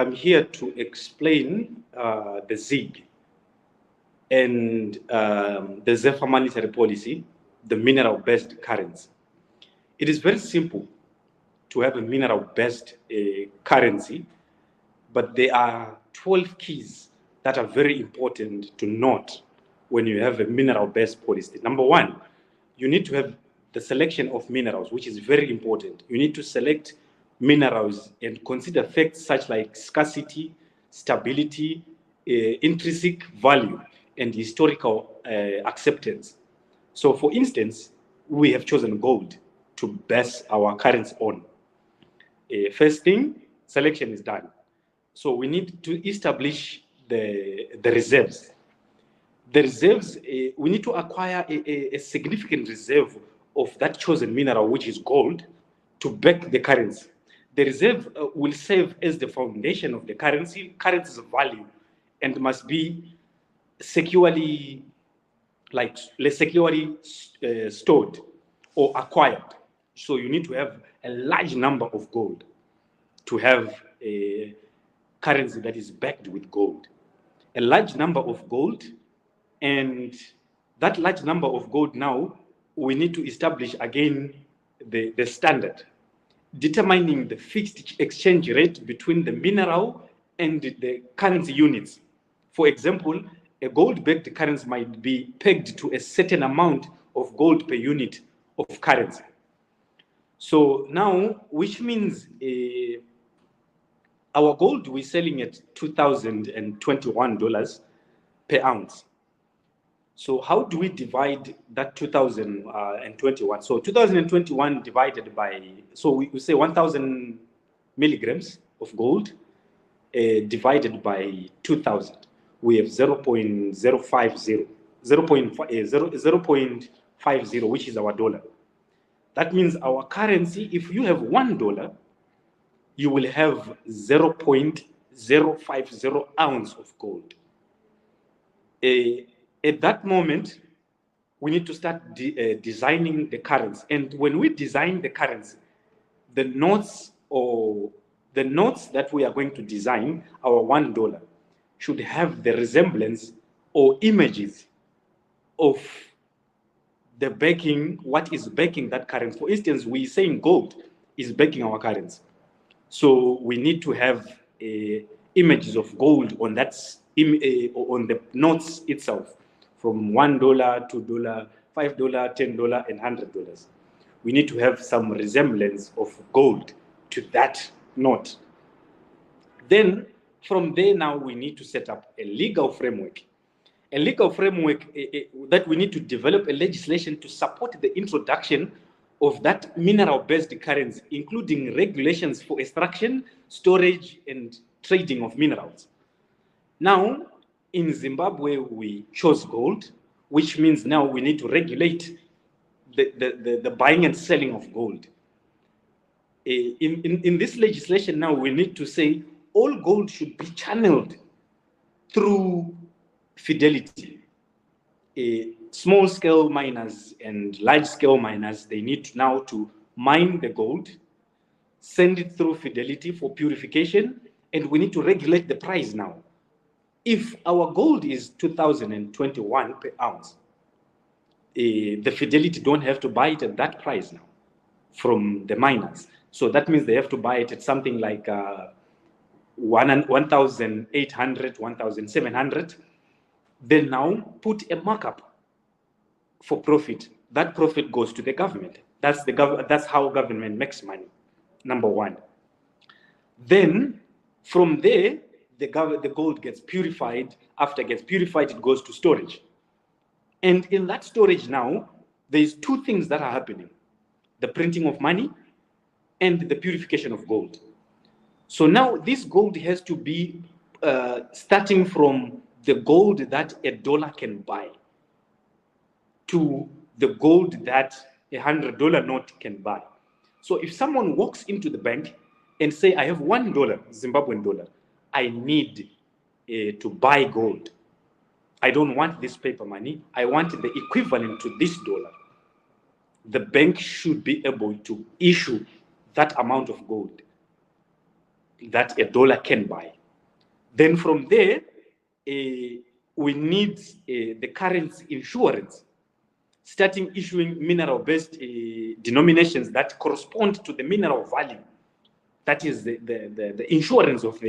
I'm here to explain the ZIG and the ZEFFA monetary policy, the mineral-based currency. It is very simple to have a mineral-based currency, but there are 12 keys that are very important to note when you have a mineral-based policy. Number one, you need to have the selection of minerals, which is very important. You need to select minerals and consider facts such like scarcity, stability, intrinsic value, and historical acceptance. So for instance, we have chosen gold to base our currency on. First thing, selection is done. So we need to establish the reserves. The reserves, we need to acquire a significant reserve of that chosen mineral, which is gold, to back the currency. The reserve will serve as the foundation of the currency's value, and must be securely, securely stored or acquired. So you need to have a large number of gold to have a currency that is backed with gold. A large number of gold, and that large number of gold now, we need to establish again the standard, determining the fixed exchange rate between the mineral and the currency units. For example, a gold-backed currency might be pegged to a certain amount of gold per unit of currency. So now, which means our gold we're selling at $2,021 per ounce. So how do we divide that 2021? So 2021 divided by, so we say 1,000 milligrams of gold divided by 2,000. We have 0.050, 0.50, which is our dollar. That means our currency, if you have $1, you will have 0.050 ounce of gold. At that moment, we need to start designing the currency. And when we design the currency, the notes that we are going to design, our $1, should have the resemblance or images of the backing, what is backing that currency. For instance, we're saying gold is backing our currency. So we need to have images of gold on that on the notes itself, from $1, $2, $5, $10, and $100. We need to have some resemblance of gold to that note. Then from there now we need to set up a legal framework. A legal framework that we need to develop a legislation to support the introduction of that mineral-based currency, including regulations for extraction, storage, and trading of minerals. Now, in Zimbabwe, we chose gold, which means now we need to regulate the buying and selling of gold. In this legislation now, we need to say all gold should be channeled through fidelity. Small-scale miners and large-scale miners, they need now to mine the gold, send it through fidelity for purification, and we need to regulate the price now. If our gold is 2021 per ounce, the fidelity don't have to buy it at that price now from the miners. So that means they have to buy it at something like 1,800, 1,700. Then now put a markup for profit. That profit goes to the government. That's how government makes money, number one. Then from there, the gold gets purified. After it gets purified, it goes to storage. And in that storage now, there's two things that are happening: the printing of money and the purification of gold. So now this gold has to be starting from the gold that $1 can buy to the gold that $100 note can buy. So if someone walks into the bank and say, I have $1, Zimbabwean dollar, I need to buy gold. I don't want this paper money. I want the equivalent to this dollar. The bank should be able to issue that amount of gold that $1 can buy. Then from there, we need the currency insurance, starting issuing mineral-based denominations that correspond to the mineral value. That is the insurance of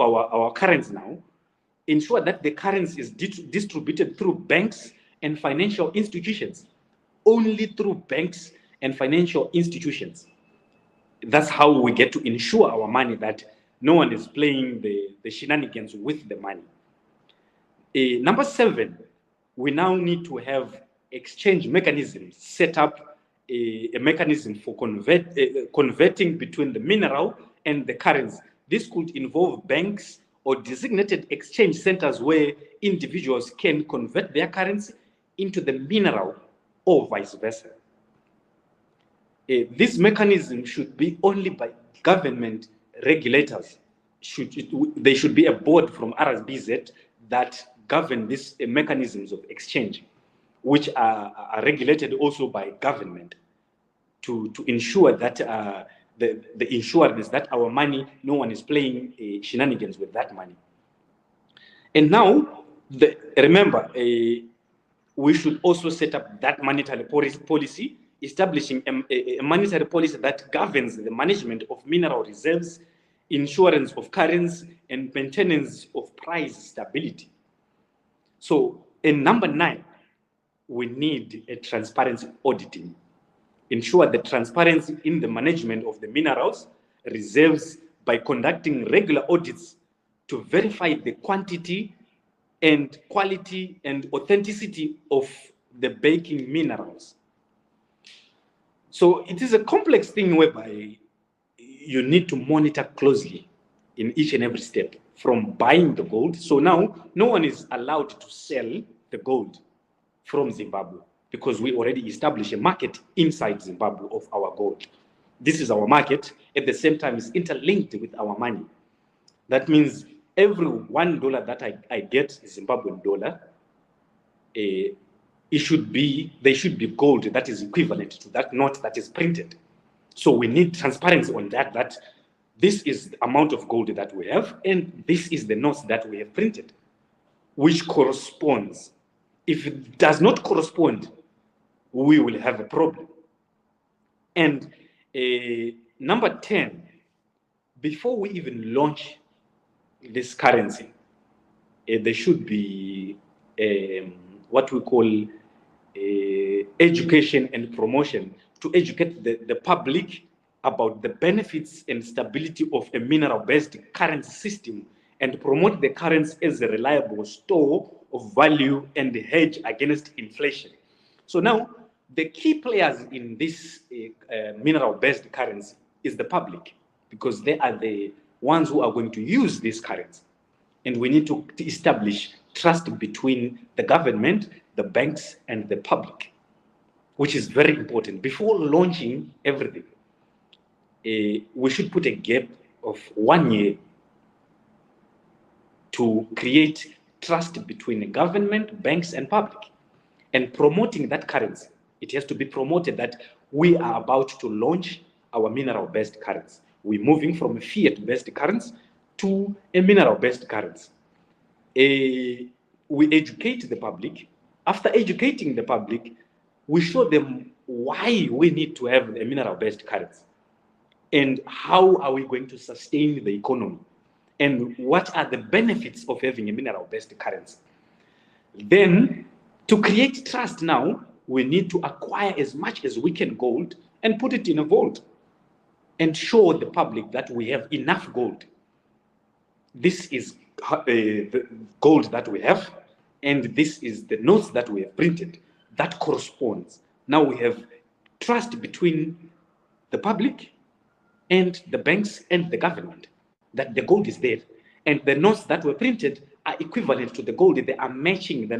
our currency now. Ensure that the currency is distributed through banks and financial institutions, only through banks and financial institutions. That's how we get to ensure our money, that no one is playing the shenanigans with the money. Number 7, we now need to have exchange mechanisms, set up a mechanism for converting between the mineral and the currency. This could involve banks or designated exchange centers where individuals can convert their currency into the mineral or vice versa. This mechanism should be only by government regulators. There should be a board from RSBZ that govern these mechanisms of exchange, which are regulated also by government to ensure that the insurance that our money, no one is playing shenanigans with that money. And now, remember, we should also set up that monetary policy, establishing a monetary policy that governs the management of mineral reserves, insurance of currency, and maintenance of price stability. So in number 9, we need a transparency auditing. Ensure the transparency in the management of the minerals reserves by conducting regular audits to verify the quantity and quality and authenticity of the baking minerals. So it is a complex thing whereby you need to monitor closely in each and every step from buying the gold. So now no one is allowed to sell the gold from Zimbabwe because we already established a market inside Zimbabwe of our gold. This is our market. At the same time, it's interlinked with our money. That means every $1 that I get Zimbabwean dollar, there should be gold that is equivalent to that note that is printed. So we need transparency on that this is the amount of gold that we have, and this is the notes that we have printed, which corresponds. If it does not correspond, we will have a problem. And number 10, before we even launch this currency, there should be what we call education and promotion to educate the public about the benefits and stability of a mineral-based currency system and promote the currency as a reliable store of value and hedge against inflation. So now, the key players in this mineral-based currency is the public, because they are the ones who are going to use this currency. And we need to establish trust between the government, the banks, and the public, which is very important. Before launching everything, we should put a gap of 1 year to create trust between the government, banks, and public. And promoting that currency, it has to be promoted that we are about to launch our mineral-based currency. We're moving from a fiat-based currency to a mineral-based currency. We educate the public. After educating the public, we show them why we need to have a mineral-based currency and how are we going to sustain the economy and what are the benefits of having a mineral-based currency. Then, to create trust now, we need to acquire as much as we can gold and put it in a vault and show the public that we have enough gold. This is the gold that we have, and this is the notes that we have printed. That corresponds. Now we have trust between the public and the banks and the government that the gold is there. And the notes that were printed are equivalent to the gold. They are matching the